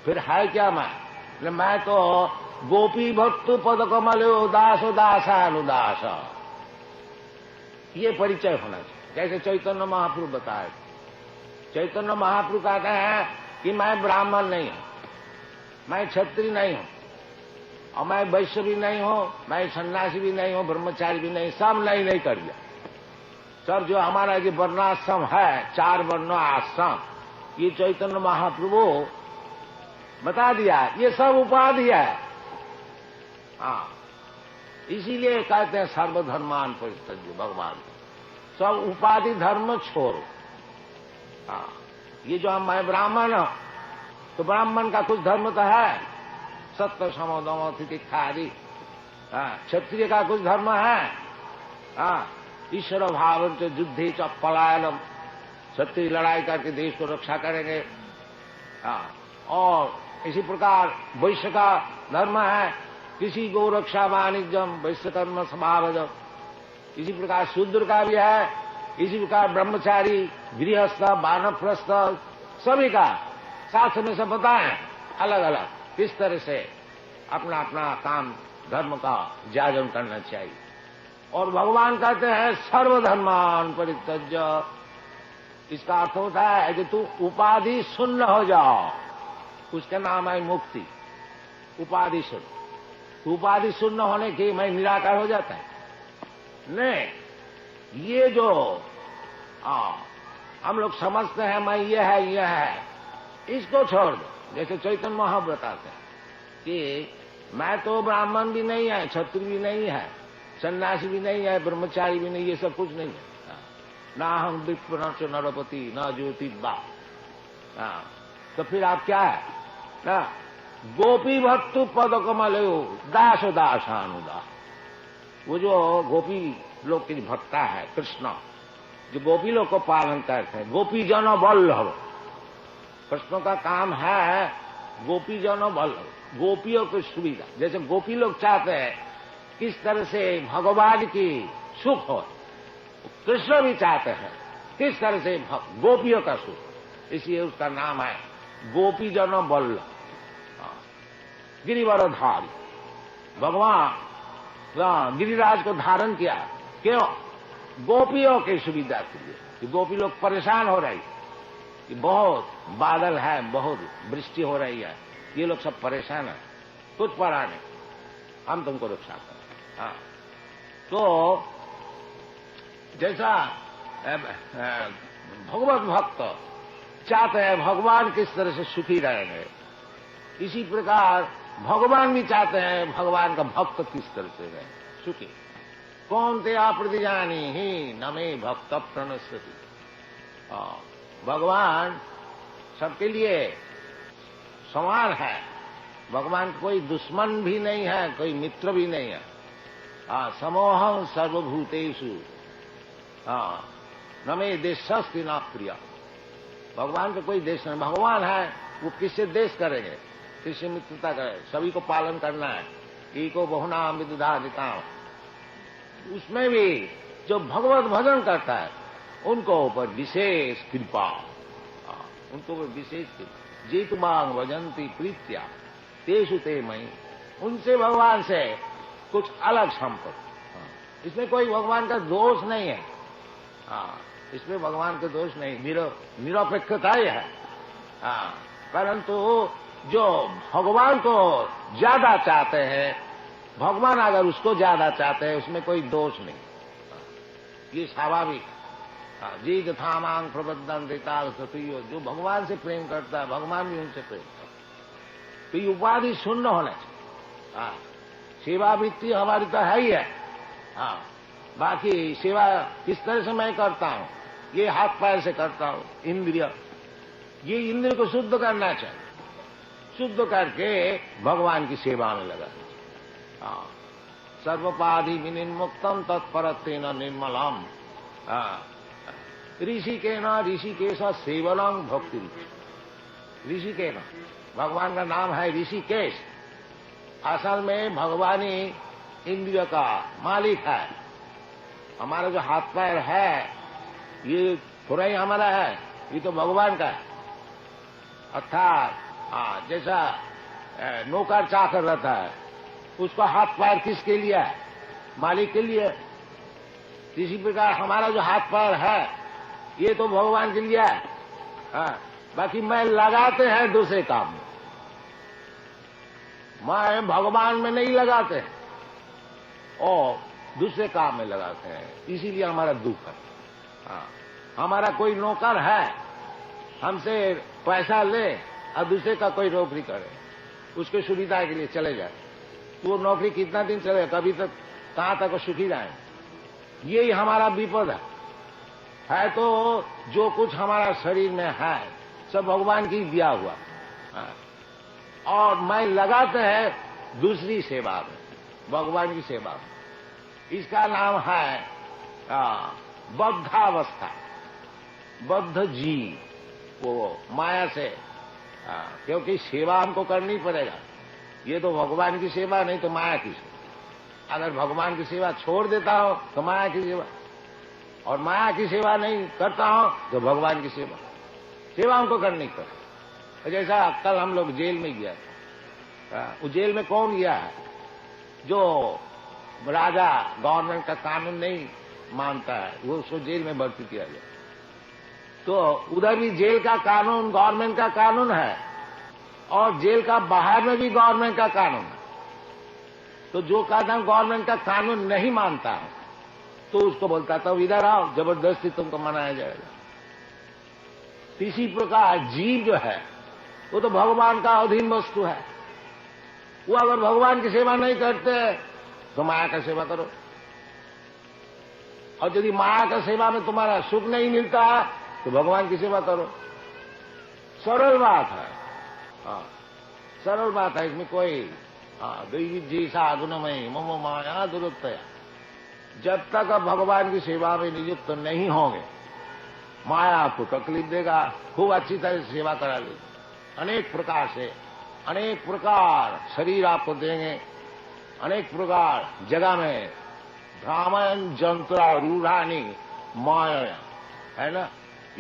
फिर है क्या मैं तो गोपी भक्तु पद कमलो दास दासानुदास, ये परिचय होना चाहिए। जैसे चैतन्य महाप्रभु बताए, चैतन्य महाप्रभु कहते हैं कि मैं ब्राह्मण नहीं हूं, मैं क्षत्रिय नहीं हूं, और मैं वैश्य भी नहीं हूं, मैं सन्यासी भी नहीं हूं, ब्रह्मचारी भी नहीं, सब नहीं कर दिया। सर जो हमारा जो वर्णाश्रम है, 4 वर्ण आश्रम, ये चैतन्य महाप्रभु बता दिया, ये सब उपाधि है। हाँ, इसीलिए कहते हैं सर्वधर्मान परित्यज्य, भगवान सब उपाधि धर्म छोड़ो। हाँ, ये जो मैं ब्राह्मण हूं, तो ब्राह्मण का कुछ धर्म तो है, सत्य समोदम तिथिक्षा आदि। क्षत्रिय का कुछ धर्म है, ईश्वर भाव युद्धे च पलायनम, क्षत्रिय लड़ाई करके देश को रक्षा करेंगे। और इसी प्रकार वैश्य का धर्म है, किसी गो रक्षा वाणिज्यम वैश्य कर्म स्वभावजम। इसी प्रकार शूद्र का भी है, इसी प्रकार ब्रह्मचारी, गृहस्थ, वानप्रस्थ, सभी का शास्त्र में सब बताएं अलग अलग किस तरह से अपना अपना काम धर्म का जाजन करना चाहिए। और भगवान कहते हैं सर्वधर्मान परित्यज्य, इसका अर्थ होता है कि तू उपाधि शून्य हो जाओ, उसका नाम है मुक्ति। उपाधि शून्य, उपाधि शून्य होने की मैं निराकार हो जाता है नहीं। ये जो हम लोग समझते हैं मैं ये है, इसको छोड़ दो। जैसे चैतन्य महाप्रभु बताते हैं कि मैं तो ब्राह्मण भी नहीं है, क्षत्रिय भी नहीं है, सन्यासी भी नहीं है, ब्रह्मचारी भी नहीं, ये सब कुछ नहीं है। ना हम विप्र न नरपति न ज्योतिबा। तो फिर आप क्या है ना, गोपी भक्तु पद कमलो दास दासानुदास। वो जो गोपी लोग की भक्ता है कृष्ण, जो गोपी लोग को पालन करते हैं, गोपी जन वल्लभ। कृष्ण का काम है गोपी जन वल्लभ, गोपियों की सुविधा। जैसे गोपी लोग चाहते हैं किस तरह से भगवान की सुख हो, कृष्ण भी चाहते हैं किस तरह से गोपियों का सुख, इसलिए उसका नाम है गोपी जन वल्लभ। गिरिवरधारी भगवान गिरिराज को धारण किया, क्यों? गोपियों की सुविधा के लिए। कि गोपी लोग परेशान हो रही कि बहुत बादल है, बहुत वृष्टि हो रही है, ये लोग सब परेशान है, कुछ पड़ा नहीं, हम तुमको रक्षा करें। तो जैसा भगवत भक्त चाहते हैं भगवान किस तरह से सुखी रहेंगे, इसी प्रकार भगवान भी चाहते हैं भगवान का भक्त किस तरह से रहे सुखी। कौन ते प्रतिजानी ही नमे भक्त प्रणश्यति। भगवान सबके लिए समान है, भगवान कोई दुश्मन भी नहीं है, कोई मित्र भी नहीं है। समोहं सर्वभूतेषु नमे देशस्ति न प्रिय। भगवान का कोई देश नहीं, भगवान है वो किससे देश करेंगे, किससे मित्रता करें, सभी को पालन करना है। एको बहुनाम विदुधादिता, उसमें भी जो भगवत भजन करता है उनको ऊपर विशेष कृपा, उनको विशेष कृपा। जीत मांग भजंती प्रीत्या तेषु ते मई, उनसे भगवान से कुछ अलग संपर्क। इसमें कोई भगवान का दोष नहीं है, इसमें भगवान का दोष नहीं, निरपेक्षता ही है। परंतु जो भगवान को ज्यादा चाहते हैं, भगवान अगर उसको ज्यादा चाहते हैं, उसमें कोई दोष नहीं, ये स्वाभाविक। जी यथा मांग प्रबद्धन देता सतुयो, जो भगवान से प्रेम करता है भगवान भी उनसे प्रेम करता है। तो ये उपाधि शून्य होना चाहिए। सेवा वृत्ति हमारी तो है ही है। बाकी सेवा किस तरह से मैं करता हूं, ये हाथ पैर से करता हूं, इंद्रिय, ये इंद्रिय को शुद्ध करना चाहिए, शुद्ध करके भगवान की सेवा में लगा। सर्वपाधि विनिर्मुक्तम तत्परत्वेन निर्मलम, ऋषिकेन ऋषिकेश सेवनम भक्ति। ऋषिकेन, भगवान का नाम है ऋषिकेश। असल में भगवान ही इंद्रिय का मालिक है। हमारा जो हाथ पैर है ये थोड़ा ही हमारा है, ये तो भगवान का है। अर्थात जैसा नौकर चाकर रहता है, उसका हाथ पैर किसके लिए है? मालिक के लिए। इसी प्रकार हमारा जो हाथ पैर है ये तो भगवान के लिए है। बाकी मैं लगाते हैं दूसरे काम में, मैं भगवान में नहीं लगाते और दूसरे काम में लगाते हैं, इसीलिए हमारा दुख है। हमारा कोई नौकर है, हमसे पैसा ले और दूसरे का कोई नौकरी करे, उसके सुविधा के लिए चले जाए, तो वो नौकरी कितना दिन चले, कभी तक कहां तक सुखी रहे। यही हमारा विपद है। तो जो कुछ हमारा शरीर में है सब भगवान की दिया हुआ, और मैं लगाते हैं दूसरी सेवा में, भगवान की सेवा में। इसका नाम है बद्धावस्था। बद्ध जीव, वो माया से, क्योंकि सेवा हमको करनी पड़ेगा। ये तो भगवान की सेवा नहीं तो माया की सेवा। अगर भगवान की सेवा छोड़ देता हो तो माया की सेवा, और माया की सेवा नहीं करता हो तो भगवान की सेवा। सेवा हमको करनी पड़े। जैसा कल हम लोग जेल में गया था, उस जेल में कौन गया है? जो राजा गवर्नमेंट का कानून नहीं मानता है, वो उसको जेल में भर्ती किया जाए। तो उधर भी जेल का कानून गवर्नमेंट का कानून है, और जेल का बाहर में भी गवर्नमेंट का कानून है। तो जो कानून गवर्नमेंट का कानून नहीं मानता है तो उसको बोलता था इधर आओ, जबरदस्ती तुमको मनाया जाएगा। इसी प्रकार जीव जो है वो तो भगवान का अधीन वस्तु है। वो अगर भगवान की सेवा नहीं करते तो माया का सेवा करो, और यदि माया का सेवा में तुम्हारा सुख नहीं मिलता तो भगवान की सेवा करो। सरल बात है, सरल बात है, इसमें कोई दैवी जी सा गुणमयी मम माया दुरुत्तया। जब तक आप भगवान की सेवा में नियुक्त नहीं होंगे, माया आपको तकलीफ देगा, खूब अच्छी तरह से सेवा करा लेगा, अनेक प्रकार से, अनेक प्रकार शरीर आपको देंगे, अनेक प्रकार जगह में भ्रामयन जंत्रा रूढ़ानी माया, है ना।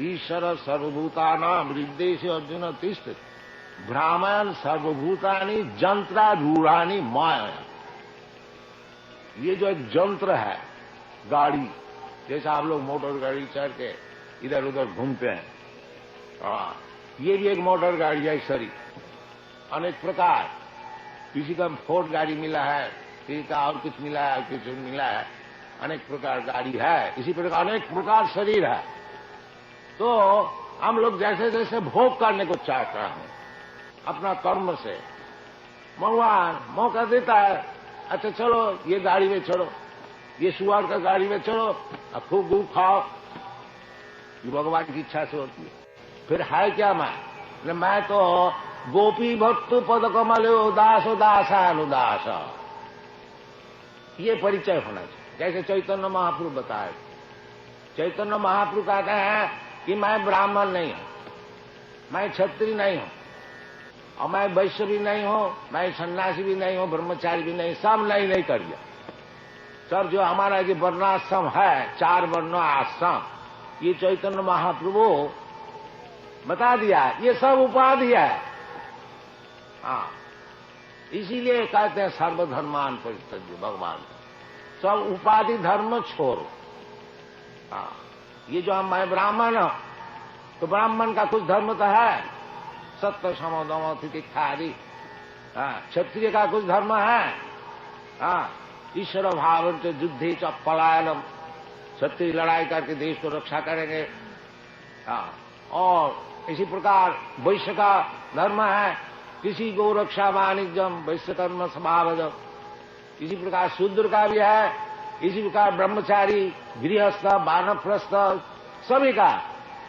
ईश्वर सर्वभूतानां हृदय से अर्जुन तिष्ठति, भ्रामयन सर्वभूतानि जंत्रा रूढ़ानी माया। ये जो एक जंत्र है, गाड़ी, जैसा आप लोग मोटर गाड़ी चढ़ के इधर उधर घूमते हैं, ये भी एक मोटर गाड़ी है। शरीर अनेक प्रकार, किसी का फोर्ड गाड़ी मिला है, किसी का और कुछ मिला है, कुछ मिला है, अनेक प्रकार गाड़ी है। इसी प्रकार अनेक प्रकार शरीर है। तो हम लोग जैसे जैसे भोग करने को चाहते हैं अपना कर्म से, भगवान मौका देता है, अच्छा चलो ये गाड़ी में चढ़ो, ये सुअर का गाड़ी में चढ़ो, अब खूब दूध खाओ। ये भगवान की इच्छा से होती है। फिर है क्या मैं तो गोपी भक्तु पद कमलो दासो दासानुदास, ये परिचय होना चाहिए। जैसे चैतन्य महाप्रभु बताए, चैतन्य महाप्रभु कहते हैं कि मैं ब्राह्मण नहीं हूं, मैं क्षत्रिय नहीं हूं, और मैं वैश्य भी नहीं हूं, मैं सन्यासी भी नहीं हूं, ब्रह्मचारी भी नहीं, सब नहीं कर दिया। सब जो हमारा जो वर्णाश्रम है, 4 वर्ण आश्रम, ये चैतन्य महाप्रभु बता दिया, ये सब उपाधि है। इसीलिए कहते हैं सर्वधर्मान परित्यज्य, भगवान सब उपाधि धर्म छोड़ो। ये जो मैं ब्राह्मण हूं, तो ब्राह्मण का कुछ धर्म तो है, सत्य सम दम तितिक्षा आदि। क्षत्रिय का कुछ धर्म है, ईश्वर भाव युद्धे च पलायनम, क्षत्रिय लड़ाई करके देश को रक्षा करेंगे। और इसी प्रकार वैश्य का धर्म है, किसी गो रक्षा वाणिज्यम वैश्य कर्म स्वभाव। इसी प्रकार शूद्र का भी है, इसी प्रकार ब्रह्मचारी, गृहस्थ, वानप्रस्थ, सभी का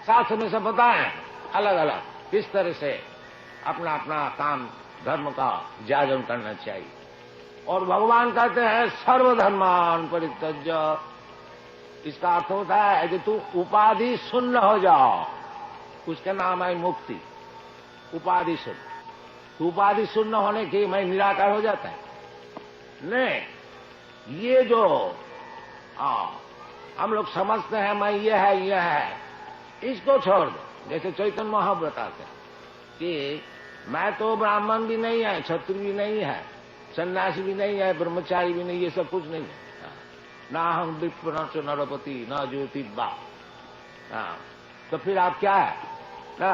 शास्त्र में सब बताएं अलग अलग किस तरह से अपना अपना काम धर्म का जागरण करना चाहिए। और भगवान कहते हैं सर्वधर्मान परित्यज्य। इसका अर्थ होता है कि तू उपाधि शून्य हो जाओ, उसका नाम है मुक्ति। उपाधि शून्य, तो उपाधि शून्य होने की मैं निराकार हो जाता है नहीं। ये जो हम लोग समझते हैं मैं ये है, इसको छोड़ दो। जैसे चैतन्य महाप्रभु बताते हैं कि मैं तो ब्राह्मण भी नहीं है, क्षत्रिय भी नहीं है, सन्यासी भी नहीं है, ब्रह्मचारी भी नहीं, ये सब कुछ नहीं है। ना हम विप्र न नरपति न ज्योतिबा। तो फिर आप क्या है ना?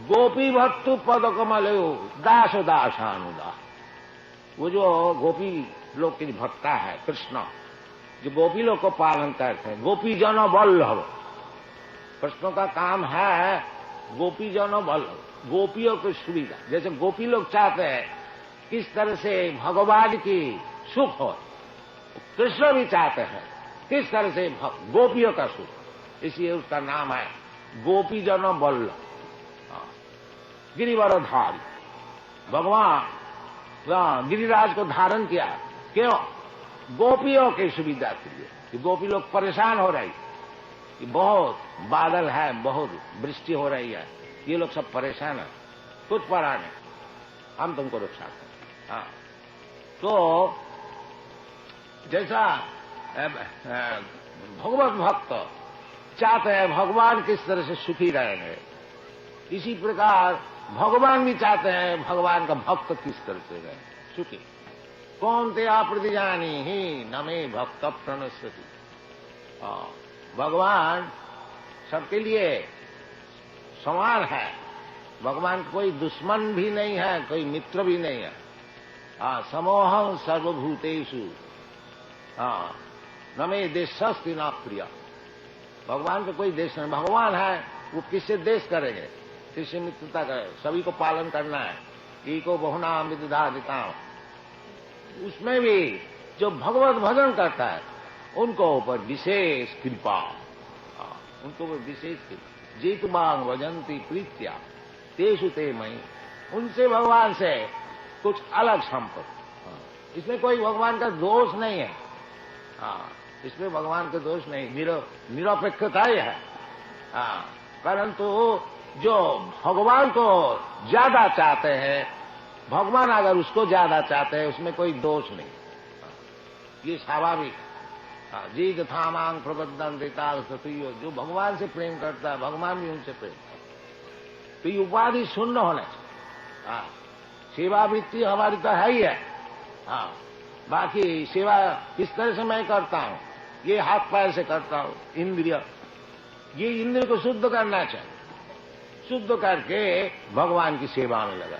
गोपी भक्तु पद कमलो दास दासानुदास। वो जो गोपी लोग की भक्ता है कृष्ण, जो गोपी लोग को पालन करते हैं, गोपी जनो वल्लभ। कृष्ण का काम है गोपी जनो वल्लभ, गोपियों की सुविधा। जैसे गोपी लोग चाहते हैं किस तरह से भगवान की सुख हो, कृष्ण भी चाहते हैं किस तरह से गोपियों का सुख। इसलिए उसका नाम है गोपी जनो वल्लभ। गिरिवरधारी भगवान गिरिराज को धारण किया, क्यों? गोपियों की सुविधा के लिए। कि गोपी लोग परेशान हो रही, कि बहुत बादल है, बहुत वृष्टि हो रही है, ये लोग सब परेशान है, कुछ पड़ा नहीं, हम तुमको रक्षा करें। हाँ, तो जैसा भगवत भक्त चाहते हैं भगवान किस तरह से सुखी रहेंगे, इसी प्रकार भगवान भी चाहते हैं भगवान का भक्त किस तरह से रहे सुखी। कौन ते प्रतिजानी ही नमे भक्त प्रणश्यति। भगवान सबके लिए समान है। भगवान कोई दुश्मन भी नहीं है, कोई मित्र भी नहीं है। समोहं सर्वभूतेषु नमे देशस्ति न प्रिय। भगवान का कोई देश नहीं। भगवान है, वो किससे देश करेंगे, किससे मित्रता करें? सभी को पालन करना है। एको बहुना विदधादिता। उसमें भी जो भगवत भजन करता है उनको ऊपर विशेष कृपा, उनको ऊपर विशेष कृपा। जीत मांग वजंती प्रीत्या तेषु ते मई। उनसे भगवान से कुछ अलग संपर्क। इसमें कोई भगवान का दोष नहीं है। इसमें भगवान का दोष नहीं, निरपेक्षता ही है। परंतु जो भगवान को ज्यादा चाहते हैं, भगवान अगर उसको ज्यादा चाहते हैं, उसमें कोई दोष नहीं, ये स्वाभाविक है। जीत थामांग प्रबद्धन देता सतुयो। जो भगवान से प्रेम करता है, भगवान भी उनसे प्रेम करता है। तो ये उपाधि शून्य होना चाहिए। सेवा वृत्ति हमारी तो है ही है। बाकी सेवा किस तरह से मैं करता हूं, ये हाथ पैर से करता हूं, इंद्रिय, ये इंद्रिय को शुद्ध करना चाहिए। शुद्ध करके भगवान की सेवा में लगा।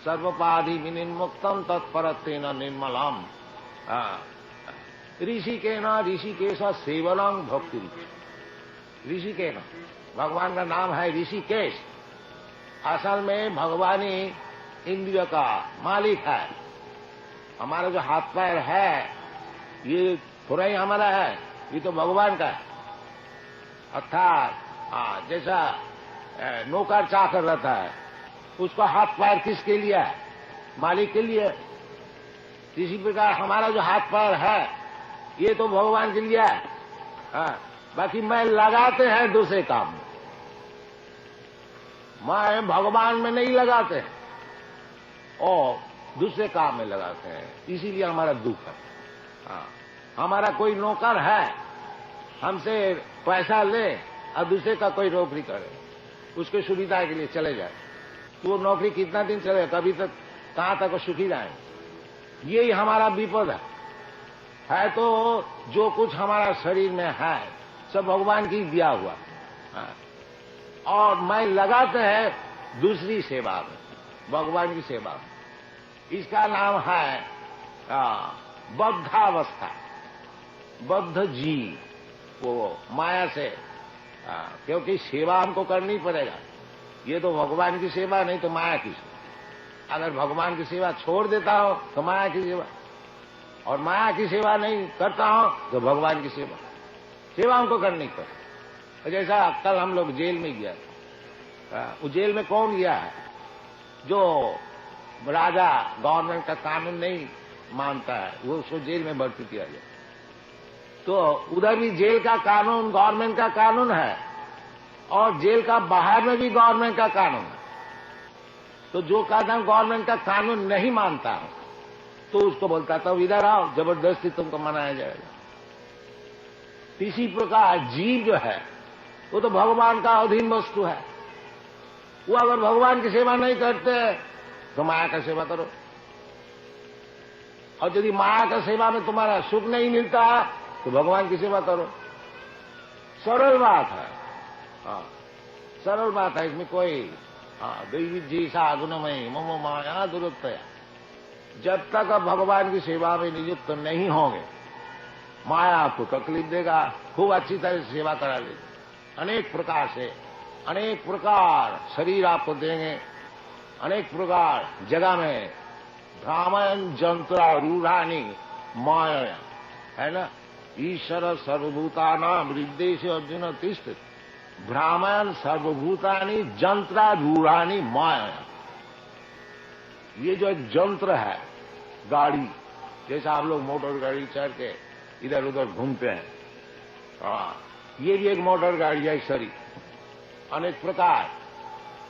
सर्वपाधि विनिर्मुक्तम तत्परत्वेन निर्मलम। ऋषिकेन ऋषिकेश सेवनम भक्ति। ऋषिकेन, भगवान का नाम है ऋषिकेश। असल में भगवान ही इंद्रिय का मालिक है। हमारा जो हाथ पैर है ये थोड़ा ही हमारा है, ये तो भगवान का है। अर्थात जैसा नौकर चाकर रहता है, उसका हाथ पैर किसके लिए है? मालिक के लिए। इसी प्रकार हमारा जो हाथ पैर है ये तो भगवान के लिए है। बाकी मैं लगाते हैं दूसरे काम में, मैं भगवान में नहीं लगाते हैं और दूसरे काम में लगाते हैं। इसीलिए हमारा दुख है। हमारा कोई नौकर है, हमसे पैसा ले और दूसरे का कोई नौकरी करे, उसके सुविधा के लिए चले जाए, तो वो नौकरी कितना दिन चले, कभी तक कहां तक सुखी रहे। यही हमारा विपद है। तो जो कुछ हमारा शरीर में है सब भगवान की दिया हुआ और मैं लगाते हैं दूसरी सेवा में, भगवान की सेवा में। इसका नाम है बद्धावस्था। बद्ध जीव, वो माया से, क्योंकि सेवा हमको करनी पड़ेगा। ये तो भगवान की सेवा नहीं तो माया की सेवा। अगर भगवान की सेवा छोड़ देता हो तो माया की सेवा, और माया की सेवा नहीं करता हो तो भगवान की सेवा। सेवा हमको करनी पड़े। जैसा कल हम लोग जेल में गया, उस जेल में कौन गया है? जो राजा गवर्नमेंट का कानून नहीं मानता है, वो उसको जेल में भर्ती किया जाए। तो उधर भी जेल का कानून गवर्नमेंट का कानून है और जेल का बाहर में भी गवर्नमेंट का कानून है। तो जो कानून गवर्नमेंट का कानून नहीं मानता है तो उसको बोलता था इधर आओ, जबरदस्ती तुमको मनाया जाएगा। इसी प्रकार जीव जो है वो तो भगवान का अधीन वस्तु है। वो अगर भगवान की सेवा नहीं करते तो माया का सेवा करो, और यदि माया का सेवा में तुम्हारा सुख नहीं मिलता तो भगवान की सेवा करो। सरल बात है, हाँ सरल बात है, इसमें कोई दैवी जी सा गुणमयी ममो माया दुरुत्तया। जब तक आप भगवान की सेवा में नियुक्त नहीं होंगे माया आपको तकलीफ देगा, खूब अच्छी तरह से सेवा करा देगी, अनेक प्रकार से, अनेक प्रकार शरीर आपको देंगे, अनेक प्रकार जगह में भ्रामयन जंत्रा रूढ़ानी माया, है ना। ईश्वर सर्वभूतानां हृदय से अर्जुन तिष्ठ भ्रामयन सर्वभूतानि जंत्रा रूढ़ानी माया। ये जो जंत्र है गाड़ी, जैसा आप लोग मोटर गाड़ी चढ़ के इधर उधर घूमते हैं, ये भी एक मोटर गाड़ी है शरीर, अनेक प्रकार।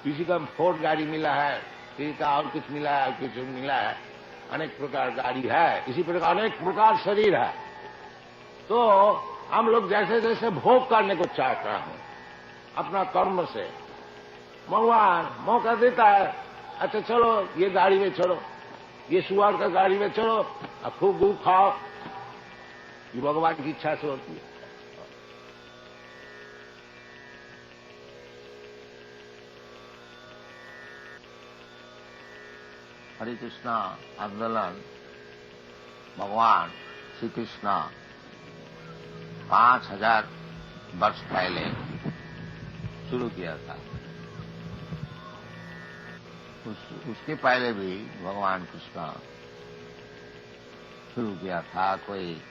किसी का फोर्ड गाड़ी मिला है, किसी का और कुछ मिला है, कुछ मिला है, अनेक प्रकार गाड़ी है, इसी प्रकार अनेक प्रकार शरीर है। तो हम लोग जैसे जैसे भोग करने को चाहता हूं अपना कर्म से, भगवान मौका देता है, अच्छा चलो ये गाड़ी में चलो, ये सुअर का गाड़ी में चलो, अब खूब दूध खाओ, ये भगवान की इच्छा से होती है। हरे कृष्णा आंदोलन भगवान श्री कृष्ण 5000 वर्ष पहले शुरू किया था। उसके पहले भी भगवान कृष्ण शुरू किया था, कोई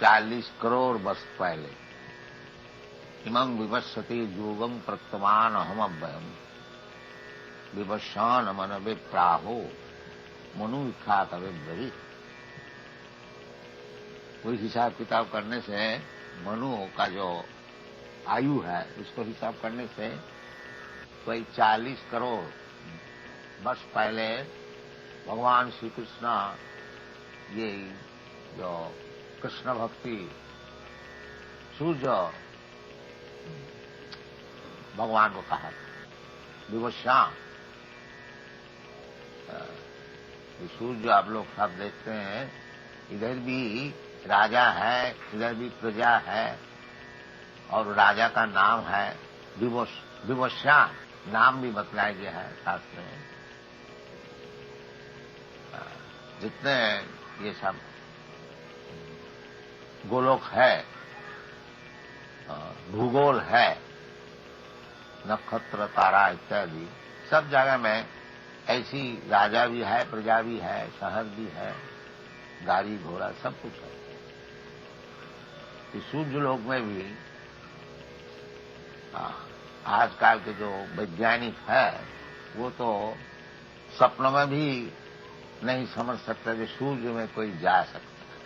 40 करोड़ वर्ष पहले। इमं विवस्वति योगम प्रत्तमान अहम अव्ययम विवशान मन विप्राहो मनु विख्यात अव्ययी। कोई हिसाब किताब करने से मनु का जो आयु है उसको हिसाब करने से कोई 40 करोड़ वर्ष पहले भगवान श्री कृष्ण ये जो कृष्ण भक्ति सूर्य भगवान को कहा विवश्याम। सूर्य आप लोग सब देखते हैं, इधर भी राजा है, इधर भी प्रजा है, और राजा का नाम है विवश्याम, नाम भी बतलाया गया है शास्त्र में। जितने ये सब गोलोक है, भूगोल है, नक्षत्र तारा इत्यादि सब जगह में ऐसी राजा भी है, प्रजा भी है, शहर भी है, गाड़ी घोड़ा सब कुछ है। इस सूर्य लोक में भी आजकल के जो वैज्ञानिक है वो तो सपनों में भी नहीं समझ सकता कि सूर्य में कोई जा सकता है,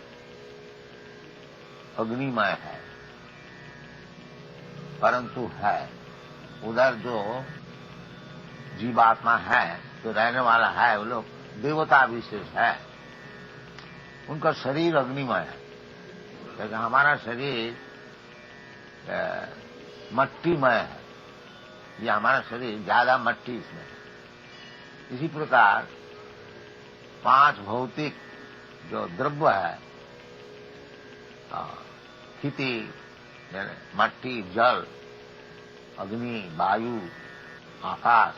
अग्निमय है, परंतु है। उधर जो जीवात्मा है, जो रहने वाला है, वो लोग देवता विशेष है, उनका शरीर अग्निमय है। क्योंकि हमारा शरीर मट्टीमय है, ये हमारा शरीर ज्यादा मट्टी इसमें है। इसी प्रकार 5 भौतिक जो द्रव्य है, खेती, मट्टी, जल, अग्नि, वायु, आकाश,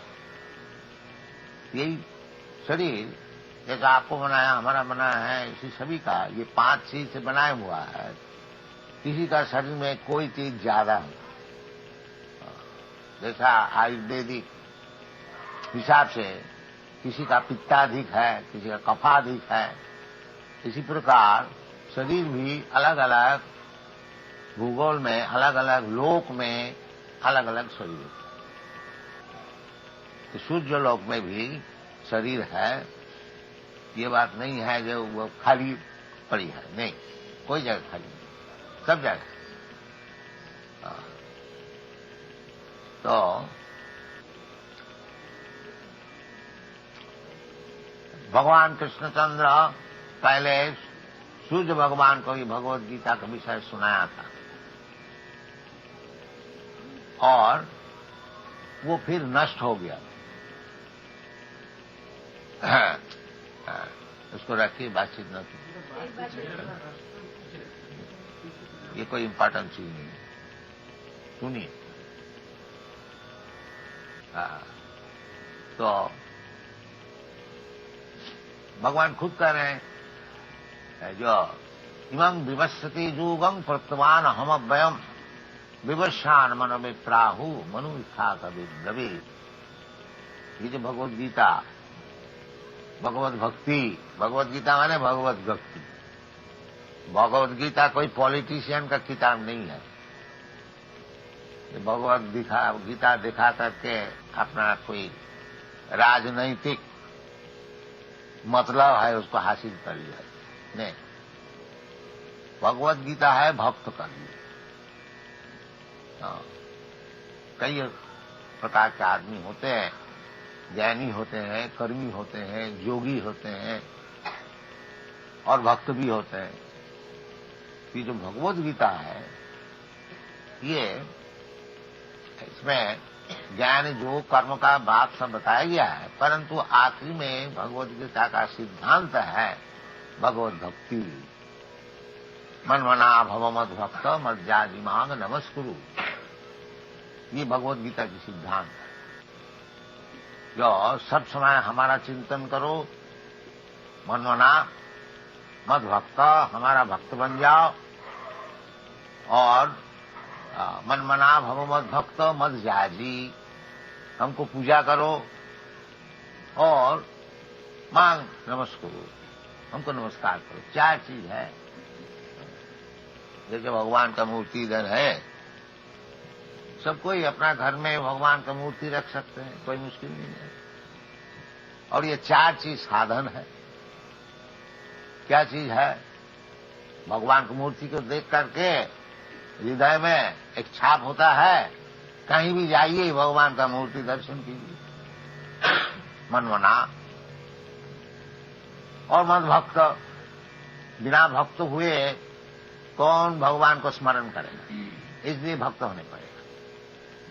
यही शरीर जैसा आपको बनाया, हमारा बनाया है, इसी सभी का ये 5 चीज से बनाया हुआ है। किसी का शरीर में कोई चीज ज्यादा है, जैसा आयुर्वेदिक हिसाब से किसी का पित्ताधिक है, किसी का कफाधिक है, इसी प्रकार शरीर भी अलग अलग भूगोल में, अलग अलग लोक में अलग अलग शरीर होता है। तो सूर्य लोक में भी शरीर है, ये बात नहीं है जो वो खाली पड़ी है, नहीं, कोई जगह खाली नहीं, सब जगह। तो भगवान कृष्णचंद्र पहले सूर्य भगवान को ही भगवद गीता का विषय सुनाया था, और वो फिर नष्ट हो गया। उसको रखिए, बातचीत न कीजिए, ये कोई इम्पोर्टेंट चीज नहीं है। सुनिए। तो भगवान खुद कह रहे हैं, जो इमं विवस्वती जुगं प्रत्वान हम अव्ययम विवशान मन में प्राहु मनु इच्छा कवि गवे। ये जो भगवत गीता, भगवत भक्ति, भगवत गीता माने भगवत भक्ति। भगवत गीता कोई पॉलिटिशियन का किताब नहीं है। भगवत गीता दिखा करके अपना कोई राजनैतिक मतलब है उसको हासिल कर लिया नहीं। भगवत गीता है भक्त का लिए। कई प्रकार के आदमी होते हैं, ज्ञानी होते हैं, कर्मी होते हैं, योगी होते हैं और भक्त भी होते हैं। ये जो भगवत गीता है, ये इसमें ज्ञान जो कर्म का बात सब बताया गया है, परंतु आखिरी में भगवत गीता का सिद्धांत है भगवत भक्ति। मन मना भव मद भक्त मद जाति मांग नमस्कुरु। ये भगवत गीता की सिद्धांत है। जो सब समय हमारा चिंतन करो, मन मना मद भक्त, हमारा भक्त बन जाओ, और मन मना भव मद भक्त मद जाजी, हमको पूजा करो और मांग नमस्कुरु, हमको नमस्कार करो। चार चीज है। जैसे भगवान का मूर्ति इधर है, सब कोई अपना घर में भगवान का मूर्ति रख सकते हैं, कोई मुश्किल नहीं है। और ये चार चीज साधन है। क्या चीज है? भगवान की मूर्ति को देख करके हृदय में एक छाप होता है, कहीं भी जाइए भगवान का मूर्ति दर्शन कीजिए, मन मना। और मद भक्त, बिना भक्त हुए कौन भगवान को स्मरण करेगा? इसलिए भक्त होने पड़ेगा।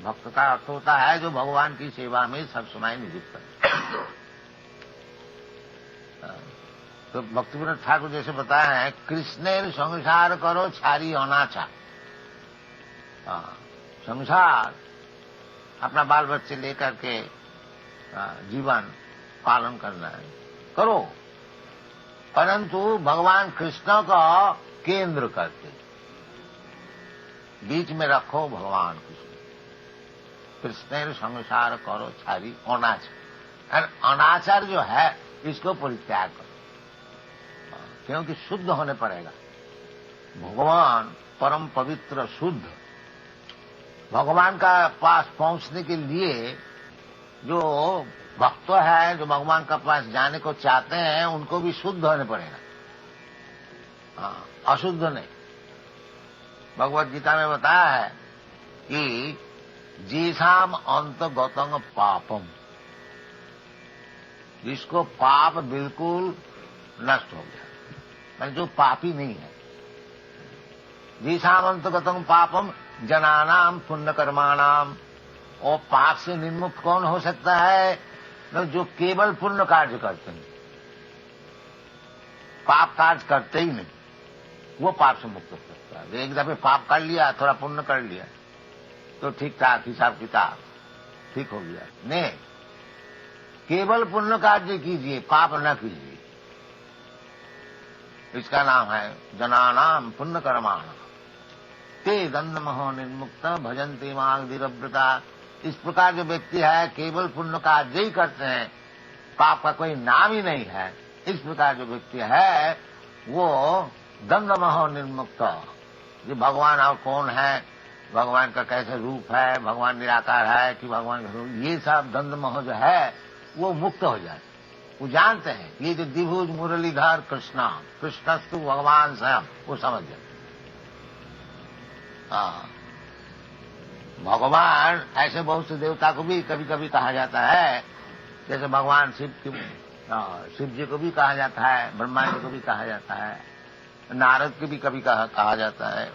भक्त का अर्थ होता है जो भगवान की सेवा में सब समय नियुक्त है। तो भक्तिविनोद ठाकुर जैसे बताया है, कृष्णेर संसार करो छारी अनाचा। संसार अपना बाल बच्चे लेकर के जीवन पालन करना है, करो, परंतु भगवान कृष्ण का केंद्र करके बीच में रखो भगवान कृष्ण। कृष्णेर संसार करो छारी अनाचार। अनाचार जो है इसको परित्याग करो, क्योंकि शुद्ध होने पड़ेगा। भगवान परम पवित्र शुद्ध, भगवान का पास पहुंचने के लिए जो भक्त है, जो भगवान का पास जाने को चाहते हैं, उनको भी शुद्ध होने पड़ेगा, अशुद्ध नहीं। भगवत गीता में बताया है कि जीसाम अंत गौतंग पापम, जिसको पाप बिल्कुल नष्ट हो गया, मतलब जो पापी नहीं है। जीसाम अंत गौतंग पापम जनानाम पुण्य कर्माणाम। और पाप से निर्मुक्त कौन हो सकता है? जो केवल पुण्य कार्य करते हैं, पाप कार्य करते ही नहीं, वो पाप से मुक्त हो सकता है। एक दफे पाप कर लिया, थोड़ा पुण्य कर लिया तो ठीक ठाक हिसाब किताब ठीक हो गया। नहीं, केवल पुण्य कार्य कीजिए, पाप न कीजिए। इसका नाम है जनानाम पुण्य कर्माणाम ते दंड महो निर्मुक्त भजन्ते मांग धीरव्रता। इस प्रकार जो व्यक्ति है केवल पुण्य कार्य ही करते हैं, पाप का कोई नाम ही नहीं है, इस प्रकार जो व्यक्ति है वो दंड महो निर्मुक्त। ये भगवान और कौन है, भगवान का कैसे रूप है, भगवान निराकार है कि भगवान का रूप, ये सब दंड मोह जो है वो मुक्त हो जाए। वो जानते हैं ये जो द्विभुज मुरलीधर कृष्णा, कृष्णस्तु भगवान स्वयं, वो समझ जाए। भगवान ऐसे बहुत से देवता को भी कभी कभी कहा जाता है, जैसे भगवान शिव जी को भी कहा जाता है, ब्रह्मा जी को भी कहा जाता है, नारद को भी कभी कहा जाता है।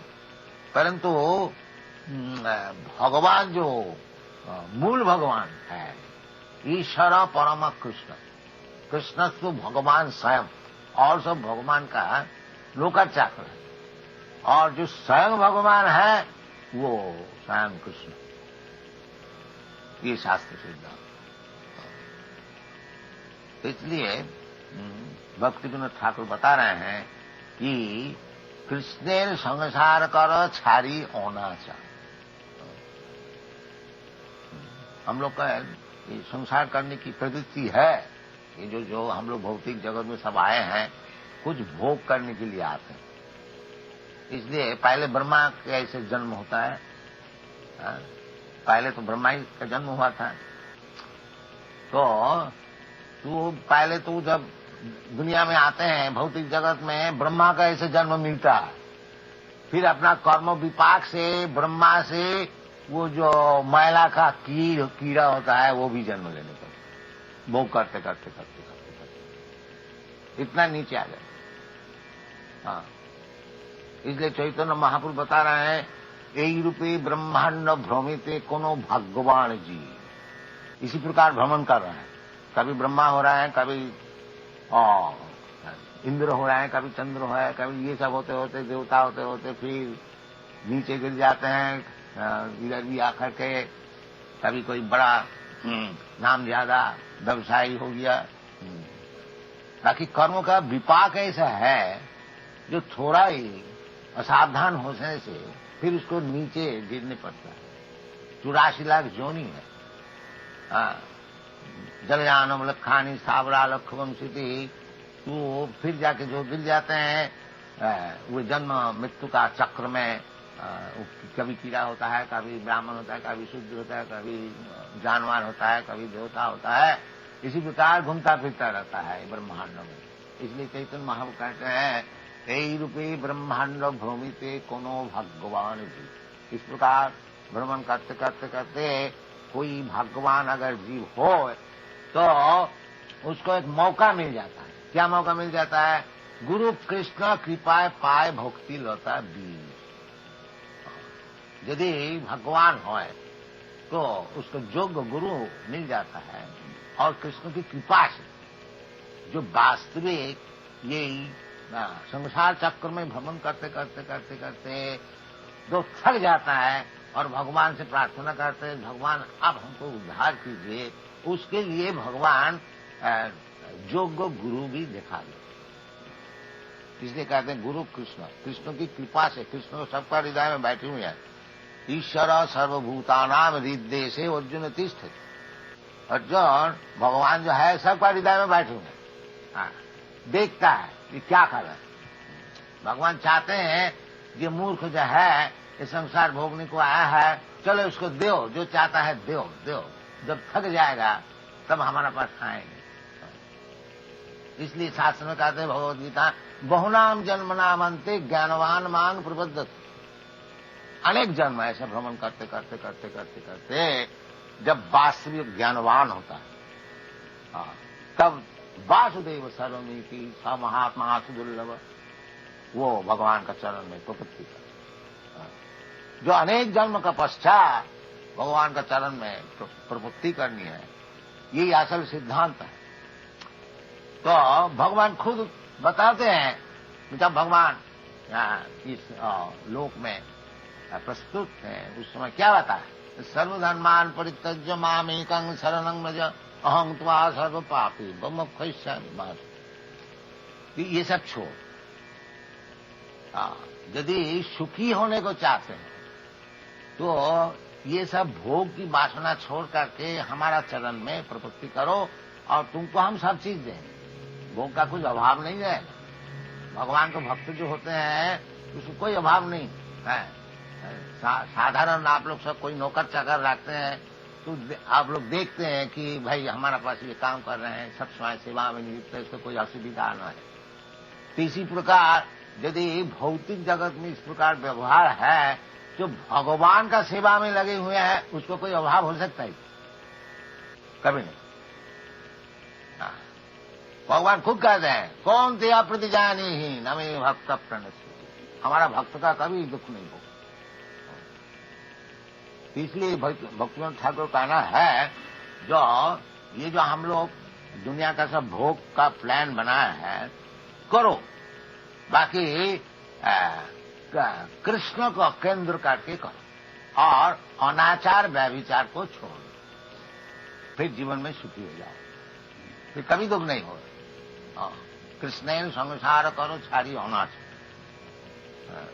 परंतु भगवान जो मूल भगवान है ईश्वर परम कृष्ण। कृष्ण तो भगवान स्वयं, और सब भगवान का लोकाचार है, और जो स्वयं भगवान है वो स्वयं कृष्ण। ये शास्त्र सिद्धांत। इसलिए भक्ति विनोद ठाकुर बता रहे हैं कि कृष्णेर संसार कर छारी ओनाचा। हम लोग का ये संसार करने की प्रवृत्ति है। ये जो हम लोग भौतिक जगत में सब आए हैं कुछ भोग करने के लिए आते हैं। इसलिए पहले ब्रह्मा का ऐसे जन्म होता है। पहले तो ब्रह्मा ही का जन्म हुआ था। तो पहले तो जब दुनिया में आते हैं भौतिक जगत में ब्रह्मा का ऐसे जन्म मिलता है। फिर अपना कर्म विपाक से ब्रह्मा से वो जो मैला का कीड़ा होता है वो भी जन्म लेने पर भोग करते करते करते करते करते इतना नीचे आ जाए। हाँ, इसलिए चैतन्य महाप्रभु बता रहे हैं यही रूपे ब्रह्मांड भ्रमिते कोनो भगवान जी। इसी प्रकार भ्रमण कर रहे हैं। कभी ब्रह्मा हो रहा है, कभी इंद्र हो रहा है, कभी चंद्र हो रहा है, कभी ये सब होते होते देवता होते होते फिर नीचे गिर जाते हैं। इधर भी आकर के कभी कोई बड़ा नाम ज्यादा व्यवसायी हो गया। बाकी कर्मों का विपाक ऐसा है जो थोड़ा ही असावधान होने से फिर उसको नीचे गिरने पड़ता है। 84 लाख जोनी है। जलयानम लखानी सावरा लखवम स्थिति। तो फिर जाके जो गिर जाते हैं वो जन्म मृत्यु का चक्र में कभी कीड़ा होता है, कभी ब्राह्मण होता है, कभी शुद्ध होता है, कभी जानवर होता है, कभी देवता होता है। इसी प्रकार घूमता फिरता रहता है ब्रह्मांड में। इसलिए चैतन्य महाप्रभु कहते हैं यही रूपे ब्रह्मांड भ्रमिते कोनो भगवान जी। इस प्रकार भ्रमण करते करते करते कोई भगवान अगर जीव हो तो उसको एक मौका मिल जाता है। क्या मौका मिल जाता है? गुरु कृष्ण कृपा पाए भक्ति लौटा बीज। यदि भगवान हो तो उसको योग्य गुरु मिल जाता है और कृष्ण की कृपा से जो वास्तविक यही संसार चक्र में भ्रमण करते करते करते करते जो थक जाता है और भगवान से प्रार्थना करते हैं भगवान अब हमको उद्धार कीजिए, उसके लिए भगवान योग्य गुरु भी दिखा दे। इसलिए कहते हैं गुरु कृष्ण। कृष्ण की कृपा से कृष्ण सबका हृदय में बैठे हुए हैं। ईश्वर सर्वभूतानाम हृदय से अर्जुन तिष्ठति। अर्जुन भगवान जो है सबका हृदय में बैठे हुए हैं। देखता है कि क्या कर रहे हैं। भगवान चाहते हैं ये मूर्ख जो है ये संसार भोगने को आया है, चलो उसको दो, जो चाहता है दो दो। जब थक जाएगा तब हमारा पास खाएंगे। इसलिए शास्त्र में कहते हैं भगवद गीता बहुनाम जन्मनाम अंते ज्ञानवान मांग प्रबद्धत। अनेक जन्म ऐसे भ्रमण करते करते करते करते करते जब वास्तविक ज्ञानवान होता है तब वासुदेव सर्वमिति स महात्मा सुदुर्लभ वो भगवान का चरण में प्रपत्ति करता। जो अनेक जन्म का पश्चात भगवान का चरण में प्रपत्ति करनी है, यही असल सिद्धांत है। तो भगवान खुद बताते हैं जब भगवान इस लोक में प्रस्तुत है उस समय क्या बता है? सर्वधर्मान परित्यज्य मामेकं शरणं व्रज अहं त्वा सर्व पापी मोक्षयिष्यामि। ये सब छोड़ यदि सुखी होने को चाहते हैं तो ये सब भोग की वासना छोड़ करके हमारा चरण में प्रपत्ति करो और तुमको हम सब चीज दें। भोग का कुछ अभाव नहीं है। भगवान के भक्त जो होते हैं उसको कोई अभाव नहीं है। साधारण आप लोग सब कोई नौकर चाकर रखते हैं तो आप लोग देखते हैं कि भाई हमारा पास ये काम कर रहे हैं, सब स्वयं सेवा में नियुक्त है, इसको कोई असुविधा न है। तो इसी प्रकार यदि भौतिक जगत में इस प्रकार व्यवहार है जो भगवान का सेवा में लगे हुए हैं उसको कोई अभाव हो सकता है? कभी नहीं। भगवान खुद कहते हैं कौन तेरा प्रतिजानी ही न में भक्त प्रणश्य। हमारा भक्त का कभी दुख नहीं होगा। इसलिए भक्तिविनोद ठाकुर कहना है ये जो हम लोग दुनिया का सब भोग का प्लान बनाया है, करो, बाकी कृष्ण को केंद्र करके करो और अनाचार व्यभिचार को छोड़ दो, फिर जीवन में सुखी हो जाओ, फिर कभी दुख नहीं हो। कृष्ण संसार करो छाड़ी अनाचार।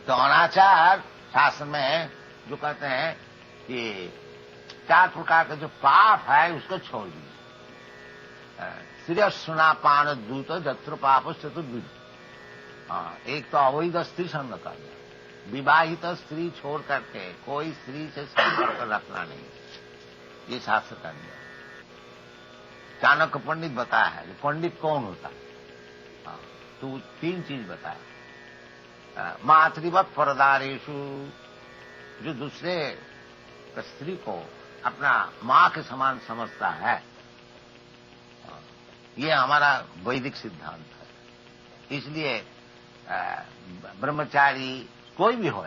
तो अनाचार शास्त्र में जो कहते हैं कि 4 प्रकार का जो पाप है उसको छोड़ दीजिए। श्रेयस सुना पान दूत जत्र पाप चतुर्विध। एक तो अवैध स्त्री संग करना, विवाहित स्त्री छोड़ करके कोई स्त्री से संपर्क रखना नहीं, ये शास्त्र का नियम। चाणक्य पंडित बताया है कि पंडित कौन होता है, तो 3 चीज बताया। मातृवत परदारेशु, जो दूसरे स्त्री को अपना मां के समान समझता है, ये हमारा वैदिक सिद्धांत है। इसलिए ब्रह्मचारी कोई भी हो,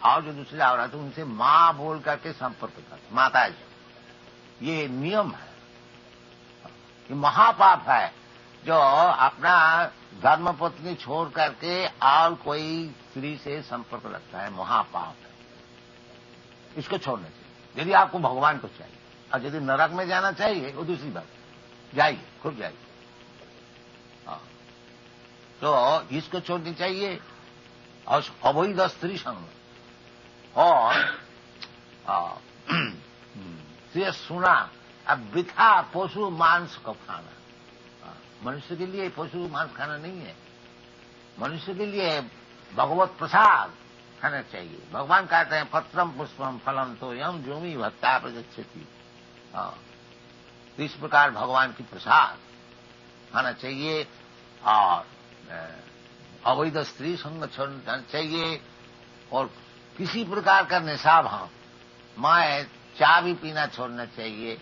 और जो दूसरे औरत है उनसे मां बोल करके संपर्क करते, माता जी, ये नियम है। ये महापाप है जो अपना धर्मपत्नी छोड़ करके और कोई स्त्री से संपर्क रखता है, महापाप है। इसको छोड़ना चाहिए यदि आपको भगवान को चाहिए। और यदि नरक में जाना चाहिए वो दूसरी बात, जाइए, खुद जाइए। तो इसको छोड़नी चाहिए। और अवैध स्त्री संग और सुना, अब वृथा पशु मांस को खाना। मनुष्य के लिए पशु मांस खाना नहीं है, मनुष्य के लिए भगवत प्रसाद खाना चाहिए। भगवान कहते हैं पत्रम पुष्पम फलम तो यम जोमी भत्ता प्रगच्छति। तो इस प्रकार भगवान की प्रसाद खाना चाहिए और अवैध स्त्री संग छोड़ना चाहिए। और किसी प्रकार का नशा भाव, मैं चाय भी पीना छोड़ना चाहिए,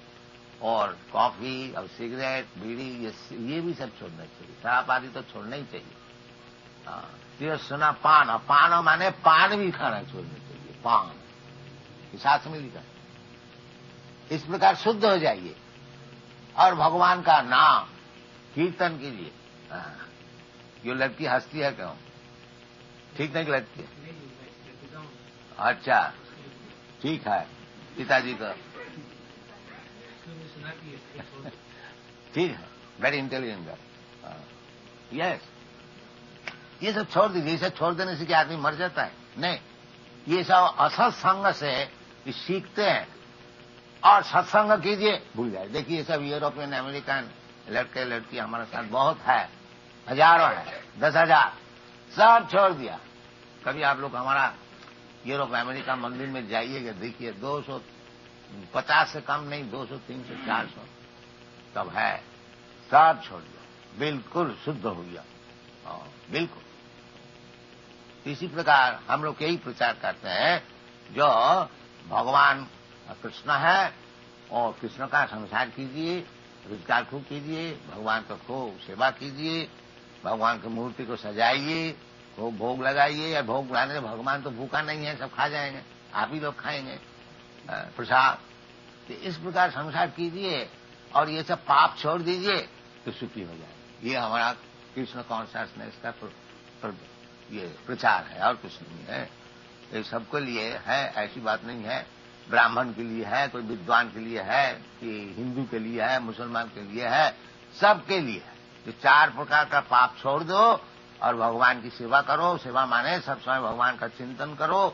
और कॉफी और सिगरेट बीड़ी ये भी सब छोड़ना चाहिए। शराब आदि तो छोड़ना ही चाहिए। ये सुना पान, और पान माने पान भी खाना छोड़ना चाहिए, पान शास्त्र में लिखा। इस प्रकार शुद्ध हो जाइए और भगवान का नाम कीर्तन कीजिए। ये लड़की हंसती है क्यों? ठीक नहीं लगती है? अच्छा, ठीक है, पिताजी का ठीक है, वेरी इंटेलिजेंट गर्ल। यस, ये सब छोड़ दीजिए। ये सब छोड़ देने से क्या आदमी मर जाता है? नहीं, ये सब असत्संग से सीखते हैं। और सत्संग कीजिए, भूल जाए। देखिए, ये सब यूरोपियन अमेरिकन लड़के लड़की हमारे साथ बहुत है, हजारों है, 10,000, सब छोड़ दिया। कभी आप लोग हमारा यूरोप अमेरिका मंदिर में जाइएगा, देखिए 250 से कम नहीं, 200, 300, 400 तब है, सब छोड़ दिया, बिल्कुल शुद्ध हो गया। बिल्कुल इसी प्रकार हम लोग यही प्रचार करते हैं, जो भगवान कृष्ण है और कृष्ण का संसार कीजिए, रोजगार खूब कीजिए, भगवान का खूब सेवा कीजिए, भगवान की मूर्ति को सजाइए, खूब भोग लगाइए। और भोग लगाने से भगवान तो भूखा नहीं है, सब खा जाएंगे, आप ही लोग खाएंगे प्रसाद। तो इस प्रकार संसार कीजिए और ये सब पाप छोड़ दीजिए तो सुखी हो जाए। ये हमारा कृष्ण कॉन्शियसनेस का ये प्रचार है और कुछ नहीं है। ये सबके लिए है, ऐसी बात नहीं है। ब्राह्मण के लिए है, कोई विद्वान के लिए है, कि हिंदू के लिए है, मुसलमान के लिए है, सबके लिए है। जो 4 प्रकार का पाप छोड़ दो और भगवान की सेवा करो। सेवा माने सब समय भगवान का चिंतन करो,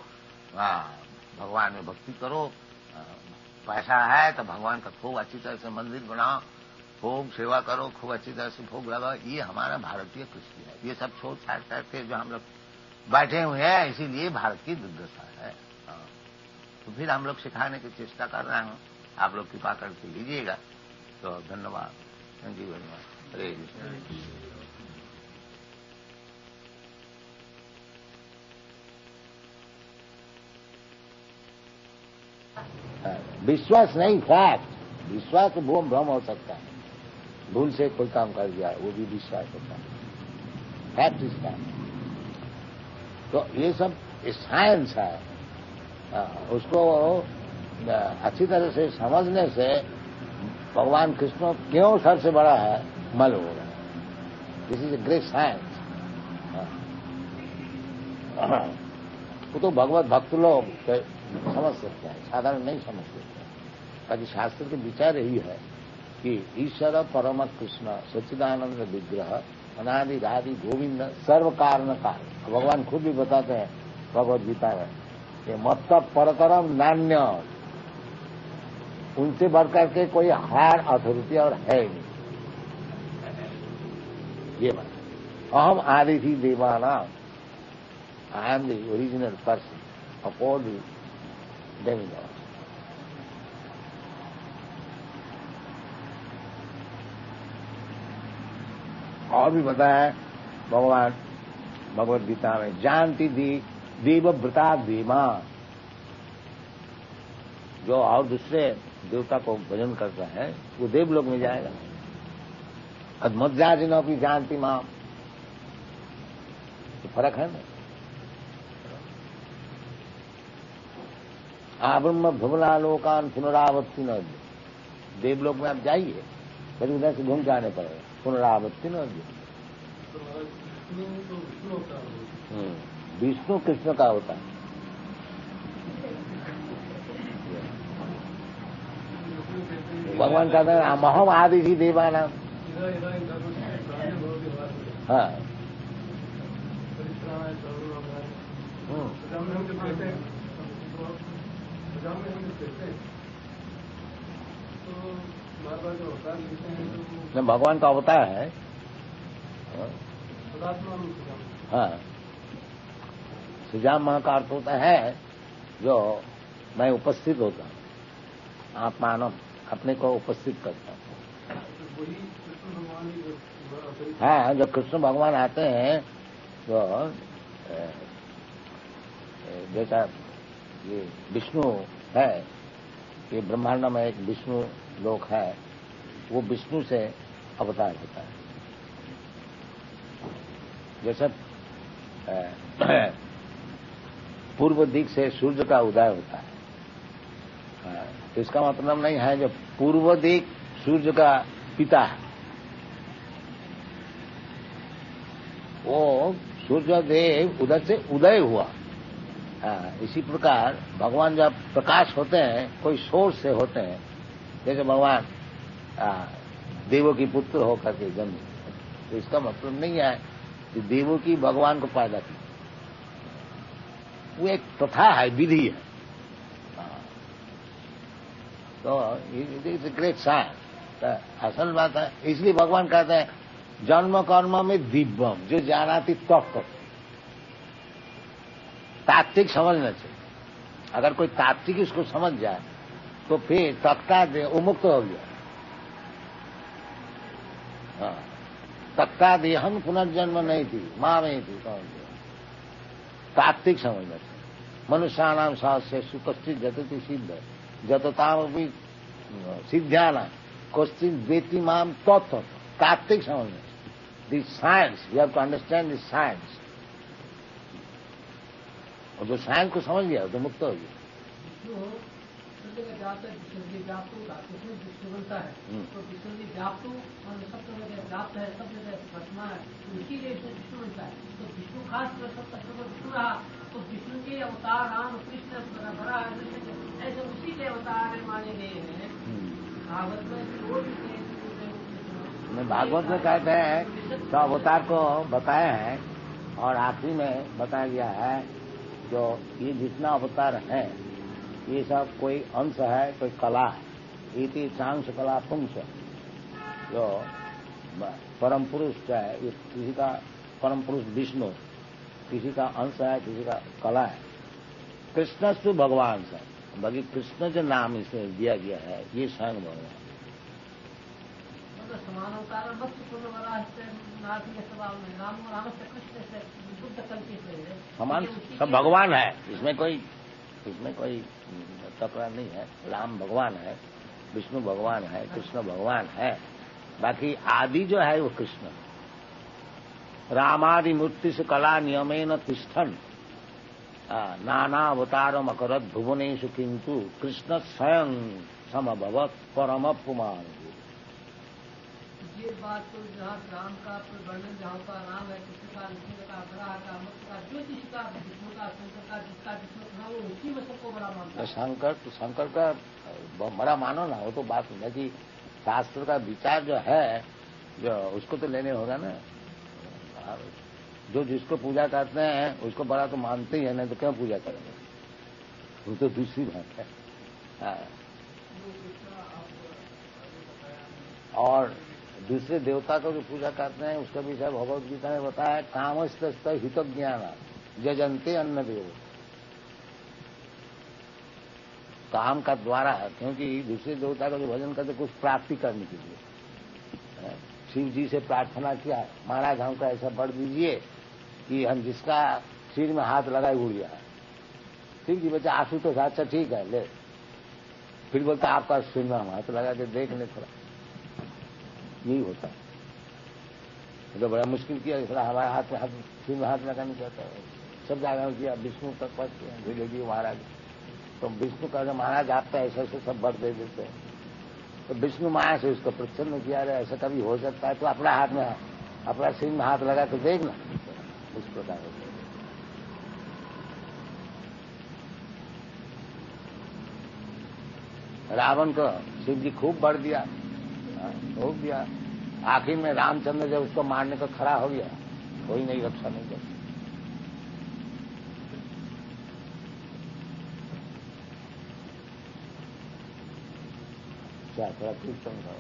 भगवान में भक्ति करो। पैसा है तो भगवान का खूब अच्छी तरह से मंदिर बनाओ, खूब सेवा करो, खूब अच्छी तरह से भोग लगाओ। ये हमारा भारतीय कृषि है। ये सब छोड़ छाड़ करके जो हम लोग बैठे हुए हैं, इसीलिए भारत की दुर्दशा है। तो फिर हम लोग सिखाने की चेष्टा कर रहे हैं, आप लोग कृपा करके लीजिएगा। तो धन्यवाद, थैंक यू वेरी मच। हरे कृष्ण। विश्वास नहीं, फैक्ट। विश्वास तो भ्रम हो सकता है, भूल से कोई काम कर दिया, वो भी विश्वास होता है। Fact is fact. तो ये सब साइंस है, उसको अच्छी तरह से समझने से भगवान कृष्ण क्यों सबसे बड़ा है मालूम होगा। This is a great science. वो तो भगवत भक्त लोग समझ सकते हैं, साधारण नहीं समझ सकते। ताकि शास्त्र के विचार यही है कि ईश्वर परम कृष्ण सच्चिदानंद विग्रह अनादि राधि गोविंद सर्व कारण कारण। भगवान खुद भी बताते हैं भगवत गीता में कि मत परतरम नान्य, उनसे बढ़कर के कोई हायर अथॉरिटी और है नहीं। ये बात अहम आदि थी देवाना, I am the original person of all the demigods. और भी बताया है भगवान भगवत गीता में, जानती देवव्रता देवा, जो और दूसरे देवता को भजन करता है वो देवलोक में जाएगा। अधमज्जा जिन्हों की जानती मां, तो फर्क है ना। आब्रह्म भुवनालोकान पुनरावृत्ति न, देवलोक में आप जाइए फिर उधर से घूम के आने पड़ेगा, पुनरावृत्ति न। विष्णु कृष्ण का होता है। भगवान कहते हैं अहम आदि थी देवाना। हाँ भगवान का अवतार है। हाँ, सुजाम मां का अर्थ होता है जो मैं उपस्थित होता हूँ, आत्मानम, अपने को उपस्थित करता हूँ। हाँ, जब कृष्ण भगवान आते हैं तो जैसा ये विष्णु है, ये ब्रह्मांड में एक विष्णु लोक है, वो विष्णु से अवतार होता है। जैसे पूर्व दिक से सूर्य का उदय होता है, तो इसका मतलब नहीं है जो पूर्व दिक सूर्य का पिता है, वो सूर्य देव उधर से उदय हुआ। इसी प्रकार भगवान जब प्रकाश होते हैं कोई सोर्स से होते हैं, जैसे भगवान देवों की पुत्र होकर के जन्म, तो इसका मतलब नहीं है कि देवों की भगवान को पैदा की, वो एक प्रथा है, विधि है। तो इट इज ग्रेट साइंस। असल बात है, इसलिए भगवान कहते हैं जन्म कर्म में दिव्यम, जो जानाति तत्व। तात्विक समझना चाहिए। अगर कोई तात्विक इसको समझ जाए तो फिर तत्का उन्मुक्त हो गया। हाँ, तत्का देहन पुनर्जन्म नहीं थी, मां नहीं थी, समझ गया। तात्विक समझना चाहिए। मनुष्याणाम सहस्य सुकस्थित जतति सिद्ध जतताम भी सिद्ध्याना क्वचित वेति माम तत्व। तात्विक समझना चाहिए। This science, you have to understand this science. और जो साइंस को समझ गया तो मुक्त हो गया। बनता है तो विष्णु जी व्याप्त सब जगह व्याप्त है, सब जगह वर्तमान है, तो इसीलिए विष्णु बनता है। तो विष्णु खास सब तत्व को विष्णु रहा, तो विष्णु के अवतार राम कृष्ण बड़ा ऐसे उसी के अवतार माने गए हैं। भागवत में भागवत में कहते हैं तो अवतार को बताया है, और आखिरी में बताया गया है जो ये जितना अवतार है ये सब कोई अंश है, कोई कला है। इति सांस कला पुंस, जो परम पुरुष है, ये किसी का परम पुरुष विष्णु, किसी का अंश है, किसी का कला है। कृष्णस्तु भगवान से, बाकी कृष्ण जो नाम इसे दिया गया है ये स्वयं भगवान। समान अवतार समान सब भगवान है, इसमें कोई तकरार नहीं है। राम भगवान है, विष्णु भगवान है, कृष्ण भगवान है, बाकी आदि जो है वो कृष्ण। रामादि मूर्ति से कला नियमेन तिष्ठन, नाना अवतारम अकरत भुवनेषु किंतु कृष्ण स्वयं समभवत परम पुमान। ये बात तो जहाँ राम का वर्णन जहाँ का राम है, कृष्ण का, नृसिंह का, वराह का, मत्स्य का, जो जिसका, विष्णु का, शंकर का, जिसका जिसमें था वो उसी में सबको बड़ा मानता है। शंकर का बड़ा मानो ना, वो तो बात है कि शास्त्र का विचार जो है, जो उसको तो लेने होगा ना। जो जिसको पूजा करते हैं उसको बड़ा तो मानते ही है, नहीं तो क्यों पूजा करेंगे, वो तो दूसरी बात है। और दूसरे देवता को जो पूजा करते हैं उसका विषय भगवत गीता में बताया है, कामस्त हित ज्ञान जजंते अन्न देव। काम का द्वारा है, क्योंकि दूसरे देवता का जो भजन करते कुछ प्राप्ति करने के लिए। शिव जी से प्रार्थना किया, महाराज हमको ऐसा वर दीजिए कि हम जिसका सिर में हाथ लगाए उड़ जाए। शिव जी बच्चा आंसू तो था, अच्छा ठीक है ले। फिर बोलता आपका सिर में हम हाथ लगा के देख ले थोड़ा, यही होता है। तो बड़ा मुश्किल किया, थोड़ा हमारे हाथ में सिर में हाथ लगाने चाहता है। सब जगह किया, विष्णु तक पहुंच गए, धीरे धीरे महाराज। तो विष्णु कहते महाराज आपका ऐसा ऐसे सब वर दे देते हैं। तो विष्णु माया से उसको प्रसन्न किया, रहे ऐसा कभी हो सकता है तो अपना हाथ में, अपना सिर में हाथ लगा के देखना। इस प्रकार होता है। रावण को शिव जी खूब वर दिया, खूब दिया। आखिर में रामचंद्र जब उसको मारने को खड़ा हो गया, कोई नहीं रक्षा नहीं कर। क्या थोड़ा कीर्तन करो,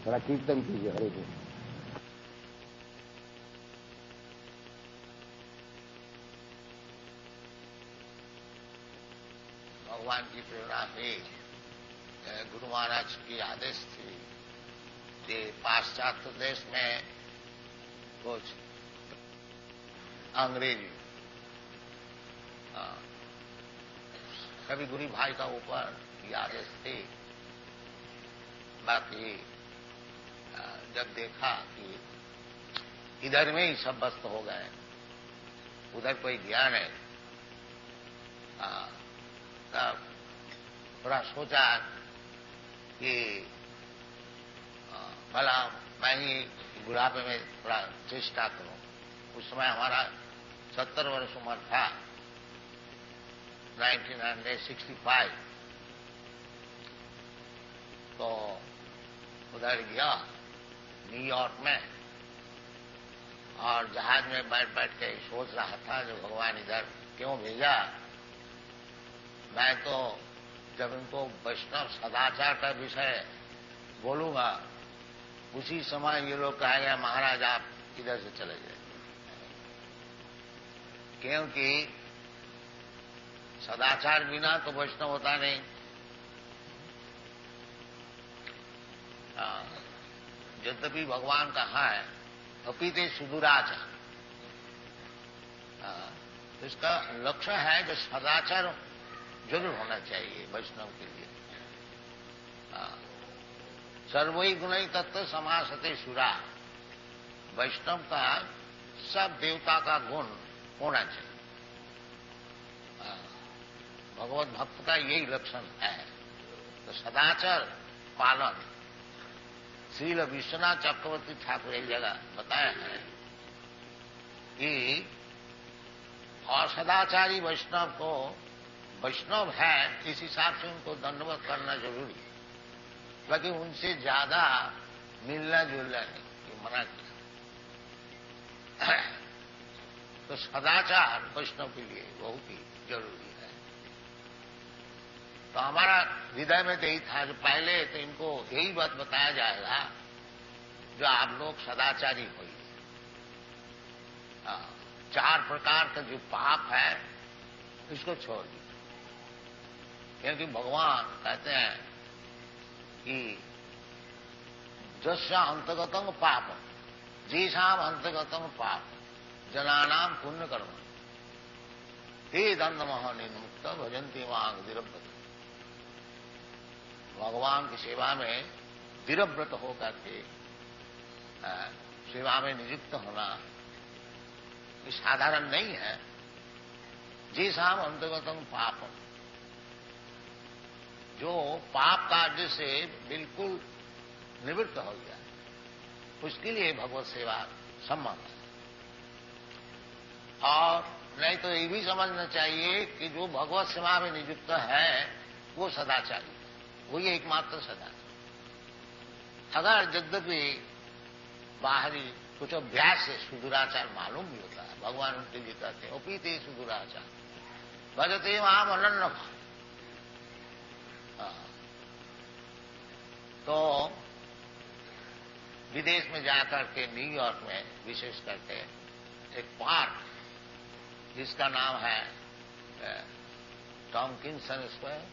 थोड़ा कीर्तन कीजिए, हरे कृष्ण। भगवान की प्रेरणा से गुरु महाराज की आदेश थी कि पाश्चात्य देश में कुछ अंग्रेजी कभी गुरु भाई का ऊपर ये आदेश थी। बाकी जब देखा कि इधर में ही सब व्यस्त हो गए, उधर कोई गया नहीं, तब थोड़ा सोचा कि भला मैं ही बुढ़ापे में थोड़ा चेष्टा करूं। उस समय हमारा 70 वर्ष उम्र था, 1965। तो उधर गया न्यूयॉर्क में, और जहाज में बैठ बैठ के सोच रहा था जो भगवान इधर क्यों भेजा। मैं तो जब इनको वैष्णव सदाचार का विषय बोलूंगा, उसी समय ये लोग कहेंगे महाराज आप इधर से चले जाए, क्योंकि सदाचार बिना तो वैष्णव होता नहीं। यद्यपि भगवान कहा है अपीते सुदुराचार, इसका लक्ष्य है जो सदाचार जरूर होना चाहिए वैष्णव के लिए। सर्वई गुणई तत्व समासते सुरा, वैष्णव का सब देवता का गुण होना चाहिए। भगवत भक्त का यही लक्षण है। तो सदाचार पालन श्रील विश्वनाथ चक्रवर्ती ठाकुर एक जगह बताया है कि असदाचारी वैष्णव को वैष्णव है इस हिसाब से उनको दंडवत करना जरूरी, बाकी उनसे ज्यादा मिलना जुलना नहीं, ये मना किया। तो सदाचार वैष्णव के लिए बहुत ही जरूरी है। तो हमारा हृदय में यही था जो पहले तो इनको यही बात बताया जाएगा जो आप लोग सदाचारी होइए। 4 प्रकार का जो पाप है इसको छोड़ दीजिए, क्योंकि भगवान कहते हैं कि जस्या अंतगतंग पाप जीसाम अंतगतंग पाप जनानाम पुण्य कर्म ते दंडमह निर्मुक्त भजन्ति मांग दिरव्रत। भगवान की सेवा में दिरव्रत होकर के सेवा में नियुक्त होना ये साधारण नहीं है। जीसाम अंतर्गतम पापम, जो पाप कार्य से बिल्कुल निवृत्त हो गया, उसके लिए भगवत सेवा सम्मान है। और नहीं तो ये भी समझना चाहिए कि जो भगवत सेवा में नियुक्त है वो सदाचारी है, वही एकमात्र सदाचारी। अगर यद्यपि बाहरी कुछ अभ्यास से सुदुराचार मालूम भी होता है, भगवान उनके लिए कहते हैं उपीते सुदुराचार भजते माम अनन्य। तो विदेश में जाकर के न्यूयॉर्क में विशेष करके एक पार्क जिसका नाम है टॉमकिंसन स्क्वायर,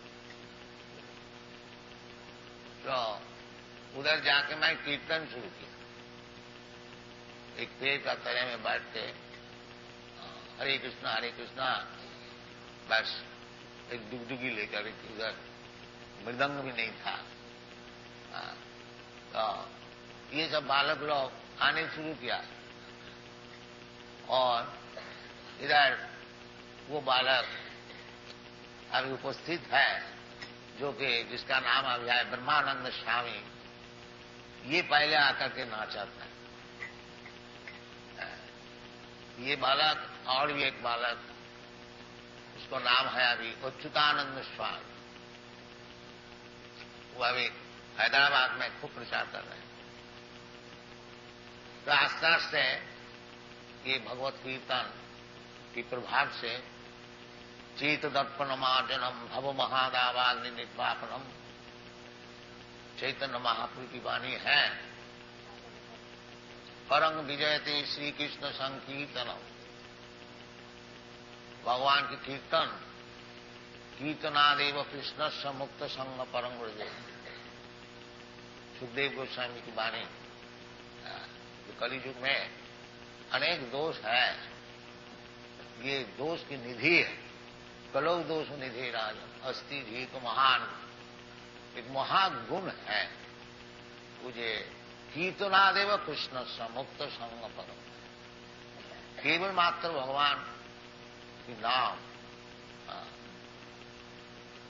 तो उधर जाके मैं कीर्तन शुरू किया। एक पेड़ का तले में बैठ के हरे कृष्णा, बस एक डुगडुगी लेकर उधर मृदंग भी नहीं था। तो ये सब बालक लोग आने शुरू किया और इधर वो बालक अभी उपस्थित है जो कि जिसका नाम अभी है ब्रह्मानंद स्वामी, ये पहले आकर के नाचा था। ये बालक और भी एक बालक, उसको नाम है अभी अच्युतानंद स्वामी, वो अभी हैदराबाद में खूब प्रचार कर रहे हैं। तो आस्ते आस्ते ये भगवत कीर्तन के प्रभाव से चेत दर्पणमार्जनम भव महादावाग्नि निर्वापनम, चैतन्य महाप्रभु की वाणी है। परंग विजयते श्री कृष्ण संकीर्तनम, भगवान की कीर्तन कीर्तनादेव कृष्ण से मुक्त संग परंग विजय। सुखदेव गोस्वामी की वाणी, कलियुग में अनेक दोष है, ये दोष की निधि है। कलौ दोष निधि राजन अस्ति धीक महान, एक महागुण है मुझे कीर्तनादेव कृष्ण से मुक्त संग परम, केवल मात्र भगवान की नाम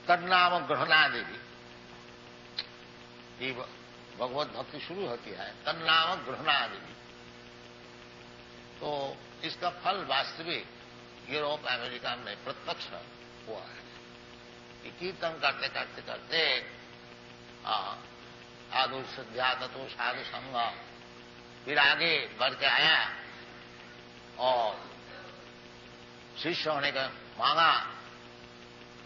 तन्नाम ग्रहणादेवी, ये भगवत भक्ति शुरू होती है तन्नाम ग्रहणादेवी। तो इसका फल वास्तविक यूरोप अमेरिका में प्रत्यक्ष हुआ है कि कीर्तन करते करते करते आदु श्रद्धा तत्व साधु संग, फिर आगे बढ़ के आया और शिष्य होने का मांगा।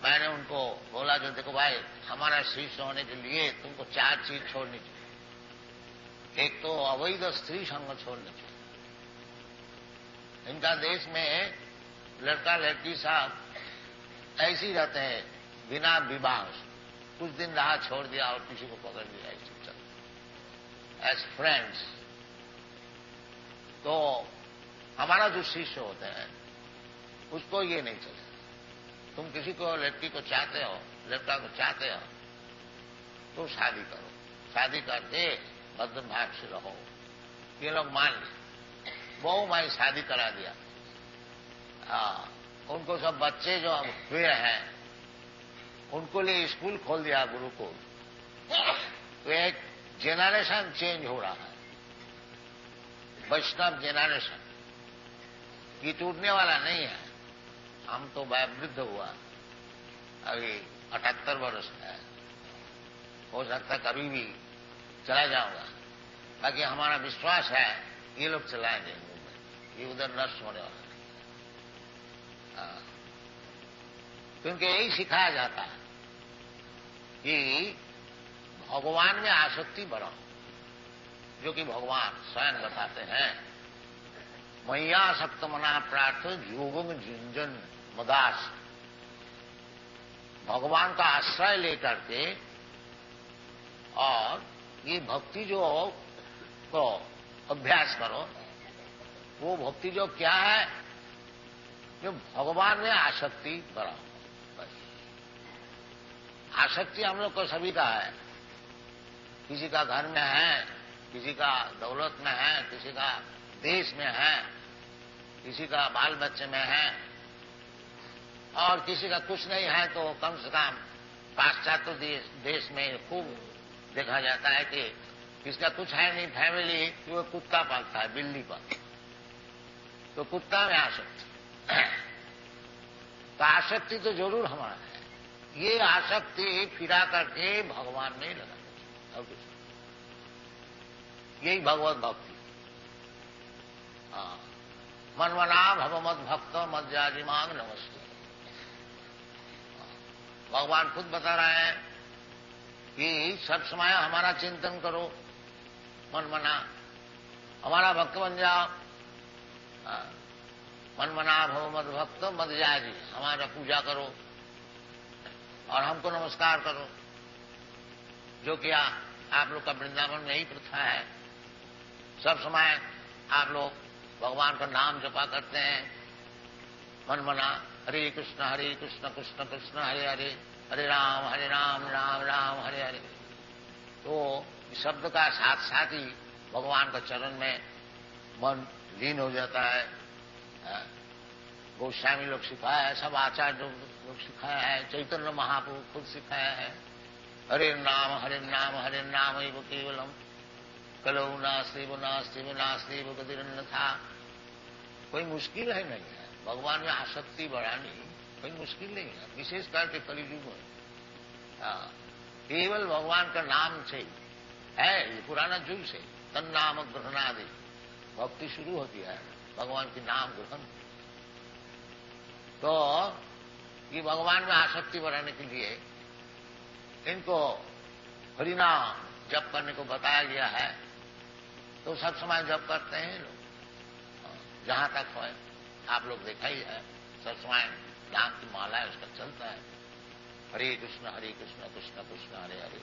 मैंने उनको बोला जो देखो भाई, हमारा शिष्य होने के लिए तुमको 4 चीज छोड़नी चाहिए। एक तो अवैध स्त्री संग छोड़नी चाहिए। इनका देश में लड़का लड़की साहब ऐसे ही रहते हैं बिना विवाह, कुछ दिन रहा छोड़ दिया और किसी को पकड़ लिया, ऐसे चलते एज फ्रेंड्स। तो हमारा जो शिष्य होते हैं उसको ये नहीं चले। तुम किसी को लड़की को चाहते हो, लड़का को चाहते हो तो शादी करो, शादी करके भद्र भाव से रहो। ये लोग मान ले, वो मैं शादी करा दिया। उनको सब बच्चे जो हुए हैं उनको लिए स्कूल खोल दिया गुरुकुल। तो एक जेनरेशन चेंज हो रहा है, वैष्णव जेनरेशन, ये टूटने वाला नहीं है। हम तो वृद्ध हुआ, अभी 78 वर्ष है, हो सकता है कभी भी चला जाऊंगा। बाकी हमारा विश्वास है ये लोग चलाएंगे मूवमेंट, ये उधर नष्ट होने वाला है। क्योंकि यही सिखाया जाता है कि भगवान में आसक्ति बढ़ाओ, जो कि भगवान स्वयं बताते हैं मैया सक्त मना प्रार्थ योगम झुंझन मदास। भगवान का आश्रय लेकर के और ये भक्ति जो को अभ्यास करो, वो भक्ति जो क्या है, जो भगवान में आसक्ति बढ़ाओ। बस आसक्ति हम लोग को सभी का है, किसी का घर में है, किसी का दौलत में है, किसी का देश में है, किसी का बाल बच्चे में है, और किसी का कुछ नहीं है तो कम से कम पाश्चात्य देश में खूब देखा जाता है कि किसका कुछ है नहीं फैमिली, तो वो कुत्ता पालता है, बिल्ली पालता है, तो कुत्ता में आसक्ति। तो आसक्ति तो जरूर हमारा है। ये आसक्ति फिरा करके भगवान में लगा और कुछ, यही भगवत भक्ति। मनमना भवमत भक्त मज्जाजी मांग नमस्ते। भगवान खुद बता रहे हैं कि सब समय हमारा चिंतन करो, मनमना हमारा भक्त बन जाओ। मनमना भवमत भक्त मज्जाजी, हमारा पूजा करो और हमको नमस्कार करो, जो कि आप लोग का वृंदावन में यही प्रथा है। सब समय आप लोग भगवान का नाम जपा करते हैं, मनमना हरे कृष्ण कृष्ण कृष्ण हरे हरे, हरे राम राम राम हरे हरे। तो इस शब्द का साथ साथ ही भगवान का चरण में मन लीन हो जाता है। गोस्वामी लोग सिखाया है, सब आचार्य लोग सिखाया है, चैतन्य महाप्रभु खुद सिखाया है। हरे नाम एव केवलम कलौ नास्ति गतिरन्न था। कोई मुश्किल है नहीं है भगवान में आसक्ति बढ़ानी, कोई मुश्किल नहीं है, विशेष करके कलियुग में। केवल भगवान का नाम से है, ये पुराना युग से तन्नाम ग्रहणादि भक्ति शुरू होती है, भगवान के नाम ग्रहण। तो ये भगवान में आसक्ति बढ़ाने के लिए इनको हरिनाम जप करने को बताया गया है। तो सब समय जप करते हैं लोग, जहां तक है आप लोग देखा ही है, सब समय नाम की माला है उसका चलता है। हरे कृष्ण कृष्ण कृष्ण हरे हरे,